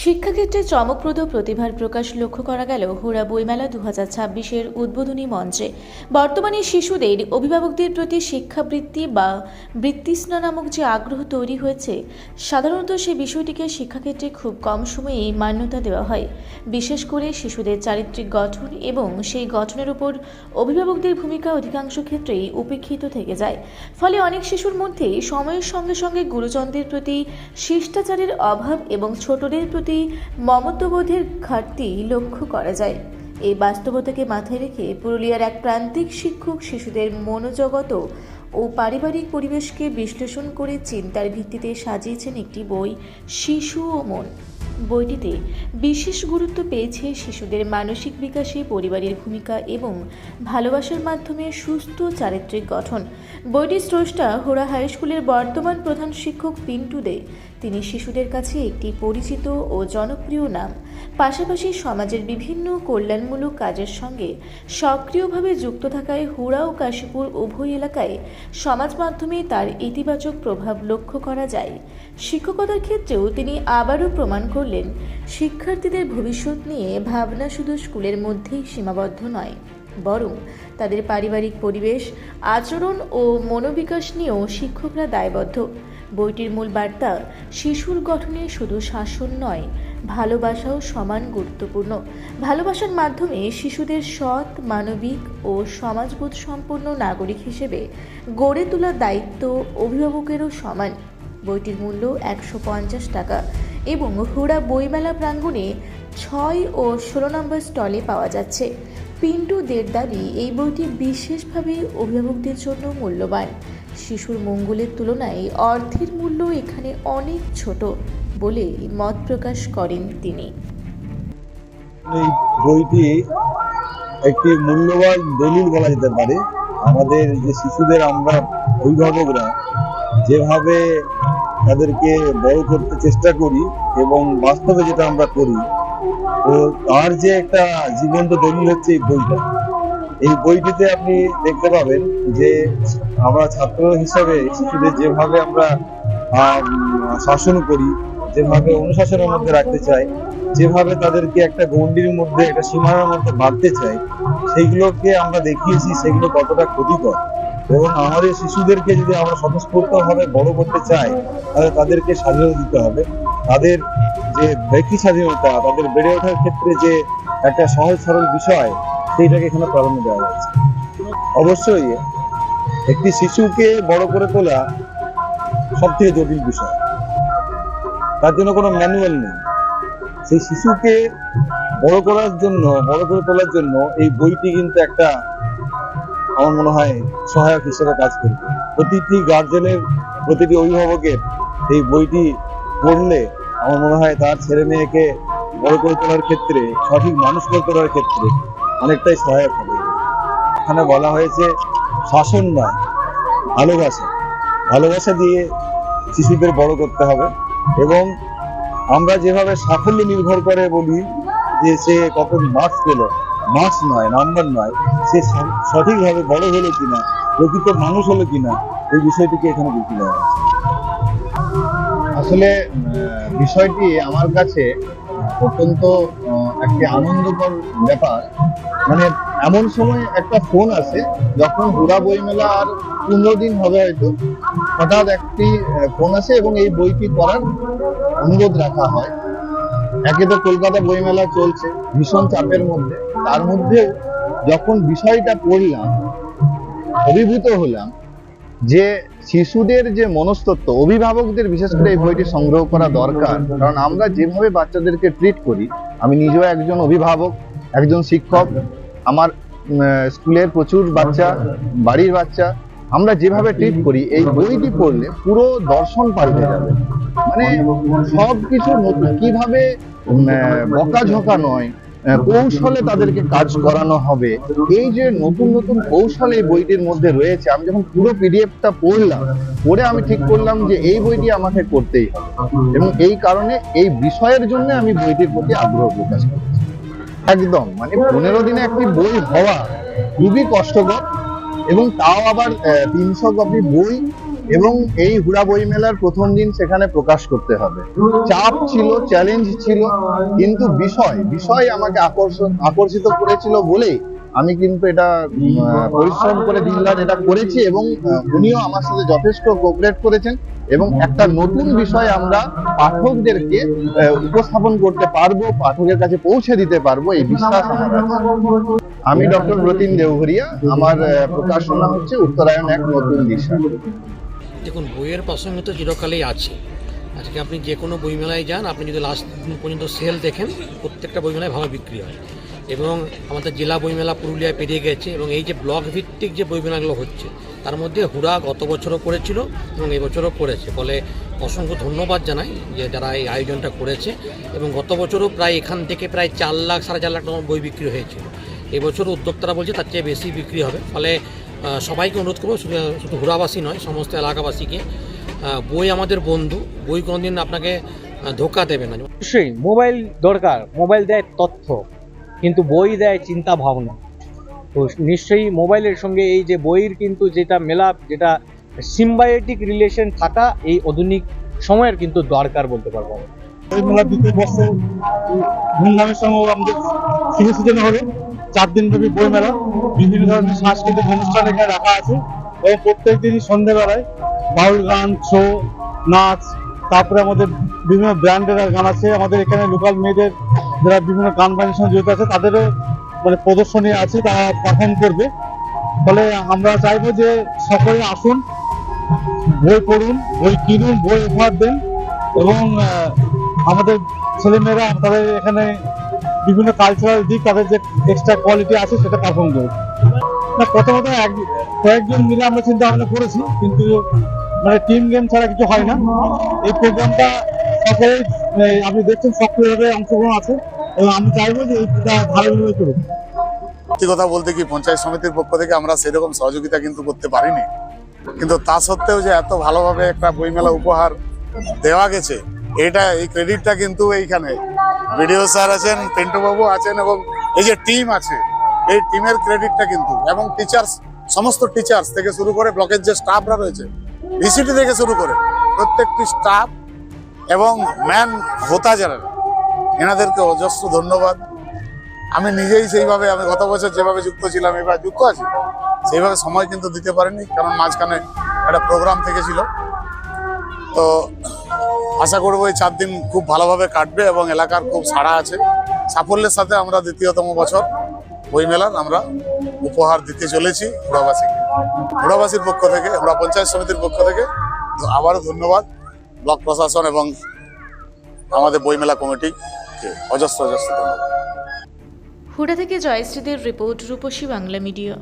শিক্ষাক্ষেত্রে চমকপ্রদ প্রতিভার প্রকাশ লক্ষ্য করা গেল হুরা বইমেলা 2026-এর উদ্বোধনী মঞ্চে। বর্তমানে শিশুদের অভিভাবকদের প্রতি শিক্ষাবৃত্তি বা বৃত্তিস্না নামক যে আগ্রহ তৈরি হয়েছে, সাধারণত সে বিষয়টিকে শিক্ষাক্ষেত্রে খুব কম সময়েই মান্যতা দেওয়া হয়। বিশেষ করে শিশুদের চারিত্রিক গঠন এবং সেই গঠনের উপর অভিভাবকদের ভূমিকা অধিকাংশ ক্ষেত্রেই উপেক্ষিত থেকে যায়। ফলে অনেক শিশুর মধ্যে সময়ের সঙ্গে সঙ্গে গুরুজনদের প্রতি শিষ্টাচারের অভাব এবং ছোটদের প্রতি মমত্ববোধের ঘাটতি লক্ষ্য করা যায়। এই বাস্তবতাকে মাথায় রেখে পুরুলিয়ার এক প্রান্তিক শিক্ষক শিশুদের মনোজগত ও পারিবারিক পরিবেশকে বিশ্লেষণ করে চিন্তার ভিত্তিতে সাজিয়েছেন একটি বই, শিশু ও মন। বইটিতে বিশেষ গুরুত্ব পেয়েছে শিশুদের মানসিক বিকাশে পরিবারের ভূমিকা এবং ভালোবাসার মাধ্যমে সুস্থ চারিত্রিক গঠন। বইটির স্রষ্টা হুরা হাই স্কুলের বর্তমান প্রধান শিক্ষক পিন্টু দে। তিনি শিশুদের কাছে একটি পরিচিত ও জনপ্রিয় নাম, পাশাপাশি সমাজের বিভিন্ন কল্যাণমূলক কাজের সঙ্গে সক্রিয়ভাবে যুক্ত থাকায় হুরা ও কাশীপুর উভয় এলাকায় সমাজ মাধ্যমে তার ইতিবাচক প্রভাব লক্ষ্য করা যায়। শিক্ষকতার ক্ষেত্রেও তিনি আবারও প্রমাণ করলেন, শিক্ষার্থীদের ভবিষ্যৎ নিয়ে ভাবনা শুধু স্কুলের মধ্যেই সীমাবদ্ধ নয়, বরং তাদের পারিবারিক পরিবেশ, আচরণ ও মনোবিকাশ নিয়েও শিক্ষকরা দায়বদ্ধ। বইটির মূল বার্তা, শিশুর গঠনে শুধু শাসন নয়, ভালোবাসাও সমান গুরুত্বপূর্ণ। ভালোবাসার মাধ্যমে শিশুদের সৎ, মানবিক ও সমাজবোধ সম্পন্ন নাগরিক হিসেবে গড়ে তোলার দায়িত্ব অভিভাবকেরও সমান। বইটির মূল্য 150 টাকা এবং হুরা বইমেলা প্রাঙ্গণে 6 ও 16 নম্বর স্টলে পাওয়া যাচ্ছে। পিন্টু দের দাবি, এই বইটি বিশেষভাবে অভিভাবকদের জন্য মূল্যবান। শিশুর মঙ্গলের তুলনায় অর্থের মূল্য এখানে অনেক ছোট বলে মত প্রকাশ করেন তিনি। এই বইটি একটি মূল্যবান দলিল বলা যেতে পারে। আমাদের যে শিশুদের আমরা অভিভাবকরা যেভাবে তাদেরকে বড় করতে চেষ্টা করি এবং বাস্তবে যেটা আমরা করি, তো তার যে একটা জীবন্ত দলিল হচ্ছে এই বইটা। এই বইটিতে আপনি দেখতে পাবেন যে আমরা ছাত্র হিসাবে শিশুদের যেভাবে আমরা শাসন করি, যেভাবে অনুশাসনের মধ্যে রাখতে চাই, যেভাবে তাদেরকে একটা গণ্ডির মধ্যে, একটা সীমানার মধ্যে বাঁধতে চাই, সেইগুলোকে আমরা দেখিয়েছি সেগুলো কতটা ক্ষতিকর। এবং আমাদের শিশুদেরকে যদি আমরা স্বতঃস্ফূর্তভাবে বড় করতে চাই, তাহলে তাদেরকে স্বাধীনতা দিতে হবে। তাদের যে ব্যক্তি স্বাধীনতা, তাদের বেড়ে ওঠার ক্ষেত্রে যে একটা সহজ সরল বিষয়, সেইটাকে এখানে প্রাধান্য দেওয়া হয়েছে। অবশ্যই একটি শিশুকে বড় করে তোলা সব থেকে জটিল বিষয়। তার জন্য কোনো ম্যানুয়াল নেই। সেই শিশুকে বড় করার জন্য, বড় করে তোলার জন্য এই বইটি কিন্তু একটা, আমার মনে হয়, সহায়ক হিসেবে কাজ করবে। প্রতিটি গার্জেনের, প্রতিটি অভিভাবকের এই বইটি পড়লে আমার মনে হয় তার ছেলে মেয়েকে বড় করে তোলার ক্ষেত্রে, সঠিক মানুষ করে তোলার ক্ষেত্রে অনেকটাই সহায়ক হবে। এখানে বলা হয়েছে শাসন নয়, ভালোবাসা। ভালোবাসা দিয়ে শিশুদের বড় করতে হবে। এবং আমরা যেভাবে সাফল্য নির্ভর করে বলি যে সে কত মার্কস পেল, মার্কস নয়, নাম্বার নয়, সে সঠিকভাবে বড় হলো কিনা, প্রকৃত মানুষ হলো কিনা, এই বিষয়টিকে এখানে বুঝতে দেওয়া হয়েছে। আসলে বিষয়টি আমার কাছে অত্যন্ত একটি আনন্দকর ব্যাপার। মানে এমন সময় একটা ফোন আসে, যখন হুরা বইমেলা আর 15 দিন হবে হয়তো, হঠাৎ একটি ফোন আসে এবং এই বইটি করার অনুরোধ রাখা হয়। একে তো কলকাতা বইমেলা চলছে, ভীষণ চাপের মধ্যে, তার মধ্যে যখন বিষয়টা পড়লাম, অভিভূত হলাম যে শিশুদের যে মনস্তত্ত্ব, অভিভাবকদের বিশেষ করে এই বইটি সংগ্রহ করা দরকার। কারণ আমরা যেভাবে বাচ্চাদেরকে ট্রিট করি, আমি নিজেও একজন অভিভাবক, একজন শিক্ষক, আমার স্কুলের প্রচুর বাচ্চা, বাড়ির বাচ্চা, আমরা যেভাবে ট্রিট করি, এই বইটি পড়লে পুরো দর্শন পাল্টে যাবে। মানে সবকিছু নতুন, কিভাবে বকাঝকা নয়, কৌশলে তাদেরকে কাজ করানো হবে, এই যে নতুন নতুন কৌশল এই বইটির মধ্যে রয়েছে। আমি যখন পুরো পিডিএফটা পড়লাম, পড়ে আমি ঠিক করলাম যে এই বইটি আমাকে করতেই হবে, এবং এই কারণে এই বিষয়ের জন্য আমি বইটির প্রতি আগ্রহ প্রকাশ করেছি। একদম, মানে 15 দিনে একটি বই হওয়া খুবই কষ্টকর, এবং তাও আবার 300 কপি বই এবং এই হুড়া বইমেলার প্রথম দিন সেখানে প্রকাশ করতে হবে। চাপ ছিল, চ্যালেঞ্জ ছিল, কিন্তু বিষয় আমাকে আকর্ষিত করেছিল বলেই আমি কিন্তু এটা পরিশ্রম করে দিনরাত এটা করেছি, এবং উনিও আমার সাথে যথেষ্ট কোঅপারেট করেছেন, এবং একটা নতুন বিষয় আমরা পাঠকদেরকে উপস্থাপন করতে পারবো, পাঠকের কাছে পৌঁছে দিতে পারবো, এই বিশ্বাস আমার আছে। আমি ডক্টর ব্রতিন দেওঘরিয়া, আমার প্রকাশনা হচ্ছে উত্তরায়ণ এক নতুন দিশা। দেখুন, বইয়ের প্রসঙ্গ তো চিরকালেই আছে। আজকে আপনি যে কোনো বইমেলায় যান, আপনি যদি লাস্ট দিন পর্যন্ত সেল দেখেন, প্রত্যেকটা বইমেলায় ভালো বিক্রি হয়। এবং আমাদের জেলা বইমেলা পুরুলিয়ায় পেরিয়ে গেছে, এবং এই যে ব্লক ভিত্তিক যে বইমেলাগুলো হচ্ছে তার মধ্যে হুড়া গত বছরও করেছিল এবং এবছরও করেছে। ফলে অসংখ্য ধন্যবাদ জানাই যে যারা এই আয়োজনটা করেছে। এবং গত বছরও প্রায় এখান থেকে প্রায় 4 লাখ 4.5 লাখ টাকার বই বিক্রি হয়েছিল। এবছর উদ্যোক্তারা বলছে তার চেয়ে বেশি বিক্রি হবে। ফলে সবাইকে অনুরোধ করবো, শুধু হুড়াবাসী নয়, সমস্ত এলাকাবাসীকে, বই আমাদের বন্ধু, বই কোনোদিন আপনাকে ধোঁকা দেবে না। অবশ্যই মোবাইল দরকার, মোবাইল দেয় তথ্য, কিন্তু বই দেয় চিন্তা ভাবনা। তো নিশ্চয়ই মোবাইলের সঙ্গে এই যে বইয়ের কিন্তু যেটা মেলাপ, যেটা সিম্বায়োটিক রিলেশন থাকা এই আধুনিক সময়ের কিন্তু দরকার বলতে পারবো। এই মেলা দ্বিতীয় বর্ষে ধুমধামের সঙ্গে আমাদের শিশু সূচনা হলো। 4 দিন ব্যাপী বই মেলা, বিভিন্ন ধরনের সাংস্কৃতিক অনুষ্ঠান এখানে রাখা আছে, এবং প্রত্যেক দিনই সন্ধ্যেবেলায় বাউল গান, শো, নাচ, তারপরে আমাদের বিভিন্ন ব্র্যান্ডের গান আছে। আমাদের এখানে লোকাল মেয়েদের যারা বিভিন্ন গান বাজনার সঙ্গে জড়িত আছে তাদেরও মানে প্রদর্শনী আছে, তারা পারফর্ম করবে। ফলে আমরা চাইবো যে সকলে আসুন, বই পড়ুন, বই কিনুন, বই উপহার দেন, এবং আমাদের ছেলেমেয়েরা তাদের এখানে বিভিন্ন কালচারাল দিক, তাদের যে এক্সট্রা কোয়ালিটি আছে সেটা পারফর্ম করবে। না, প্রথমত কয়েকজন মিলে আমরা চিন্তা ভাবনা করেছি, কিন্তু মানে টিম গেম ছাড়া কিছু হয় না। এই প্রোগ্রামটা সকলেই আপনি দেখছেন সক্রিয়ভাবে অংশগ্রহণ আছে, এবং আমি চাইবো যে এইটা ধারাবাহিকভাবে করুক। সত্যি কথা বলতে কি, পঞ্চায়েত সমিতির পক্ষ থেকে আমরা সেরকম সহযোগিতা কিন্তু করতে পারিনি, কিন্তু তা সত্ত্বেও যে এত ভালোভাবে একটা বইমেলা উপহার দেওয়া গেছে, এই ক্রেডিটটা কিন্তু এইখানে বিডিও স্যার আছেন, পিন্টু বাবু আছেন, এবং এই যে টিম আছে, এই টিমের ক্রেডিটটা কিন্তু, এবং সমস্ত টিচার্স থেকে শুরু করে ব্লকের যে স্টাফরা রয়েছে, ভিসিটি থেকে শুরু করে প্রত্যেকটি স্টাফ এবং ম্যান হোতা যারা, এনাদেরকে অজস্র ধন্যবাদ। আমি নিজেই সেইভাবে, আমি গত বছর যেভাবে যুক্ত ছিলাম, এবার যুক্ত আছি, সেইভাবে সময় কিন্তু দিতে পারিনি, কারণ মাঝখানে একটা প্রোগ্রাম থেকেছিল। তো আশা করবো এই 4 দিন খুব ভালোভাবে কাটবে, এবং এলাকার খুব সাড়া আছে। সাফল্যের সাথে আমরা দ্বিতীয়তম বছর বইমেলার আমরা উপহার দিতে চলেছি হুড়াবাসীকে। হুড়াবাসীর পক্ষ থেকে, হুড়া পঞ্চায়েত সমিতির পক্ষ থেকে আবারও ধন্যবাদ ব্লক প্রশাসন এবং আমাদের বইমেলা কমিটিকে অজস্র ধন্যবাদ। হুড়া থেকে জয়শ্রীদের রিপোর্ট, রূপসী বাংলা মিডিয়া।